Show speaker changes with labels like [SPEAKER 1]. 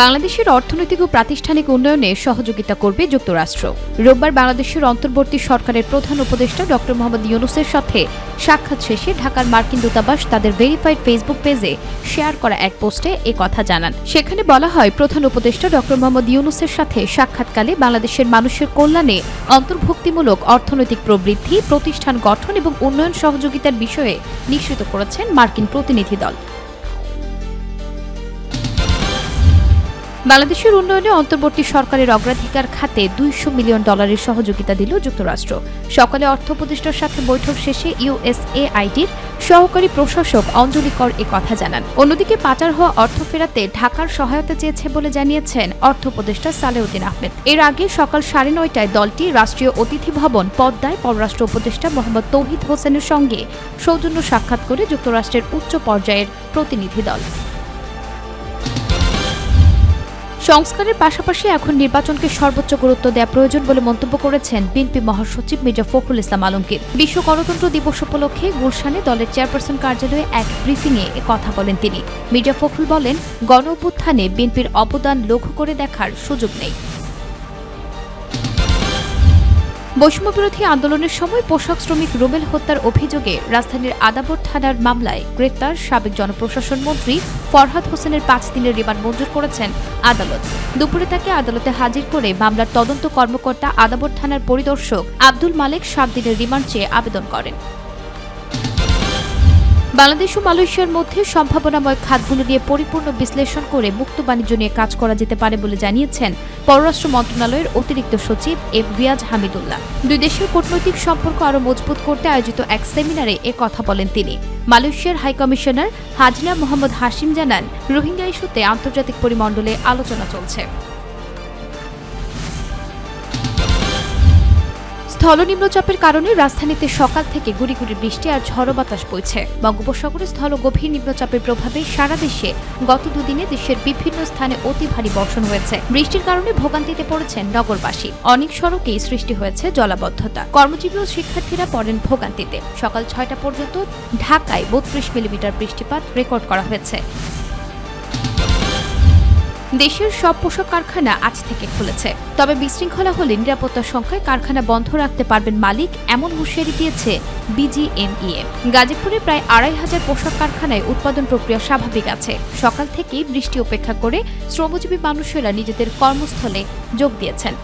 [SPEAKER 1] বাংলাদেশের অর্থনৈতিক ও প্রাতিষ্ঠানিক উন্নয়নে সহযোগিতা করবে যুক্তরাষ্ট্র। রোববার বাংলাদেশের অন্তর্বর্তী সরকারের প্রধান উপদেষ্টা ড. মোহাম্মদ ইউনূসের সাথে সাক্ষাৎ শেষে ঢাকার মার্কিন দূতাবাস তাদের ভেরিফাইড ফেসবুক পেজে শেয়ার করা এক পোস্টে এ কথা জানান। সেখানে বলা হয়, প্রধান উপদেষ্টা ড. মোহাম্মদ ইউনূসের সাথে সাক্ষাৎকালে বাংলাদেশের মানুষের কল্যাণে অন্তর্ভুক্তিমূলক অর্থনৈতিক প্রবৃদ্ধি, প্রতিষ্ঠান গঠন এবং উন্নয়ন সহযোগিতার বিষয়ে নিশ্চিত করেছেন মার্কিন প্রতিনিধি দল। বাংলাদেশের উন্নয়নে অন্তর্বর্তী সরকারের অগ্রাধিকার খাতে $200 মিলিয়ন সহযোগিতা দিল যুক্তরাষ্ট্র। সকালে অর্থ উপদেষ্টার সাথে বৈঠক শেষে ইউএসএআইডির সহকারী প্রশাসক অঞ্জলি কর এ কথা জানান। অন্যদিকে পাচার হওয়া অর্থ ফেরাতে ঢাকার সহায়তা চেয়েছে বলে জানিয়েছেন অর্থ উপদেষ্টা সালেউদ্দিন আহমেদ। এর আগে সকাল 9:30টায় দলটি রাষ্ট্রীয় অতিথি ভবন পদ্মায় পররাষ্ট্র উপদেষ্টা মোহাম্মদ তৌহিদ হোসেনের সঙ্গে সৌজন্য সাক্ষাৎ করে যুক্তরাষ্ট্রের উচ্চ পর্যায়ের প্রতিনিধি দল। সংস্কারের পাশাপাশি এখন নির্বাচনকে সর্বোচ্চ গুরুত্ব দেওয়া প্রয়োজন বলে মন্তব্য করেছেন বিএনপি মহাসচিব মির্জা ফখরুল ইসলাম আলমগীর। বিশ্ব গণতন্ত্র দিবস উপলক্ষে গুলশানে দলের চেয়ারপারসন কার্যালয়ে এক ব্রিফিংয়ে এ কথা বলেন তিনি। মির্জা ফখরুল বলেন, গণ অভ্যুত্থানে বিএনপির অবদান লঘু করে দেখার সুযোগ নেই। বৈষম্যবিরোধী আন্দোলনের সময় পোশাক শ্রমিক রুবেল হত্যার অভিযোগে রাজধানীর আদাবর থানার মামলায় গ্রেপ্তার সাবেক জনপ্রশাসন মন্ত্রী ফরহাদ হোসেনের 5 দিনের রিমান্ড মঞ্জুর করেছেন আদালত। দুপুরে তাকে আদালতে হাজির করে মামলার তদন্ত কর্মকর্তা আদাবর থানার পরিদর্শক আব্দুল মালেক 7 দিনের রিমান্ড চেয়ে আবেদন করেন। বাংলাদেশ ও মালয়েশিয়ার মধ্যে সম্ভাবনাময় খাতগুলো নিয়ে পরিপূর্ণ বিশ্লেষণ করে মুক্ত বাণিজ্য নিয়ে কাজ করা যেতে পারে বলে জানিয়েছেন পররাষ্ট্র মন্ত্রণালয়ের অতিরিক্ত সচিব এফ রিয়াজ হামিদুল্লাহ। দুই দেশের কূটনৈতিক সম্পর্ক আরও মজবুত করতে আয়োজিত এক সেমিনারে এ কথা বলেন তিনি। মালয়েশিয়ার হাইকমিশনার হাজনা মোহাম্মদ হাশিম জানান, রোহিঙ্গা ইস্যুতে আন্তর্জাতিক পরিমণ্ডলে আলোচনা চলছে। স্থল নিম্নচাপের কারণে রাজধানীতে সকাল থেকে গুড়ি গুড়ি বৃষ্টি আর ঝড়ো বাতাস বইছে। বঙ্গোপসাগরে স্থল গভীর নিম্নচাপের প্রভাবে সারা দেশে গত দুদিনে দেশের বিভিন্ন স্থানে অতি ভারী বর্ষণ হয়েছে। বৃষ্টির কারণে ভোগান্তিতে পড়েছেন নগরবাসী। অনেক সড়কেই সৃষ্টি হয়েছে জলাবদ্ধতা। কর্মজীবী ও শিক্ষার্থীরা পড়েন ভোগান্তিতে। সকাল 6টা পর্যন্ত ঢাকায় 32 মিলিমিটার বৃষ্টিপাত রেকর্ড করা হয়েছে। দেশের সব পোশাক কারখানা আজ থেকে খুলেছে, তবে বিশৃঙ্খলা হলে নিরাপত্তার সংখ্যায় কারখানা বন্ধ রাখতে পারবেন মালিক, এমন হুঁশিয়ারি দিয়েছে বিজিএমইএ। গাজীপুরে প্রায় 2500 পোশাক কারখানায় উৎপাদন প্রক্রিয়া স্বাভাবিক আছে। সকাল থেকেই বৃষ্টি উপেক্ষা করে শ্রমজীবী মানুষেরা নিজেদের কর্মস্থলে যোগ দিয়েছেন।